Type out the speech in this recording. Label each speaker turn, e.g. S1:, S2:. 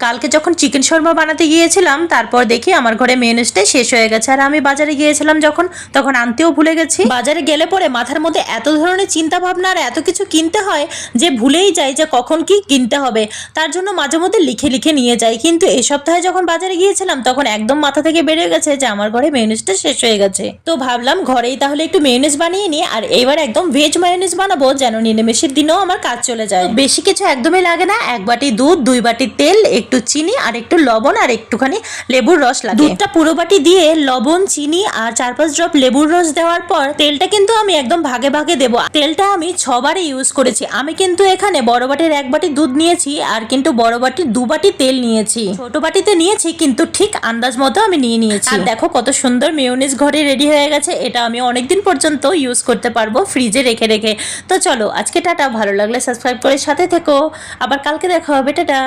S1: কালকে যখন চিকেন শর্মা বানাতে গিয়েছিলাম তারপর দেখি আমার ঘরে মেয়োনিজটাই শেষ হয়ে গেছে। আর আমি বাজারে গিয়েছিলাম যখন, তখন আনতেও ভুলে গেছি। বাজারে গেলে পরে মাথার মধ্যে এত ধরনের চিন্তা ভাবনা আর এত কিছু কিনতে হয় যে ভুলেই যাই যে কখন কি কিনতে হবে। তার জন্য মাঝে মধ্যে লিখে লিখে নিয়ে যাই। কিন্তু এই সপ্তাহে যখন বাজারে গিয়েছিলাম তখন একদম মাথা থেকে বেরিয়ে গেছে যে আমার ঘরে মেয়োনিজটা শেষ হয়ে গেছে। তো ভাবলাম ঘরেই তাহলে একটু মেয়োনিজ বানিয়ে নিই। আর এইবার একদম ভেজ মেয়োনিজ বানাবো যেন নিরামিষের দিনেও আমার কাজ চলে যায়। বেশি কিছু একদমই লাগে না, 1 বাটি দুধ, 2 বাটি তেল, একটু চিনি আর একটু লবণ আর একটুখানি লেবুর রস লাগে। দুধটা পুরো বাটি দিয়ে লবণ, চিনি আর 4-5 ড্রপ লেবুর রস দেওয়ার পর তেলটা কিন্তু আমি একদম ভাগে ভাগে দেবো। তেলটা আমি 6 বারে ইউজ করেছি। আমি কিন্তু এখানে বড় বাটির 1 বাটি দুধ নিয়েছি আর কিন্তু বড় বাটির 2 বাটি তেল নিয়েছি। ছোট বাটিতে নিয়েছি কিন্তু ঠিক আন্দাজ মতো আমি নিয়ে নিয়েছি। আর দেখো কত সুন্দর মেয়োনিজ ঘরে রেডি হয়ে গেছে। এটা আমি অনেকদিন পর্যন্ত ইউজ করতে পারবো ফ্রিজে রেখে রেখে। তো চলো আজকে টাটা, ভালো লাগলে সাবস্ক্রাইব করে সাথে থেকো। আবার কালকে দেখা হবে, টাটা।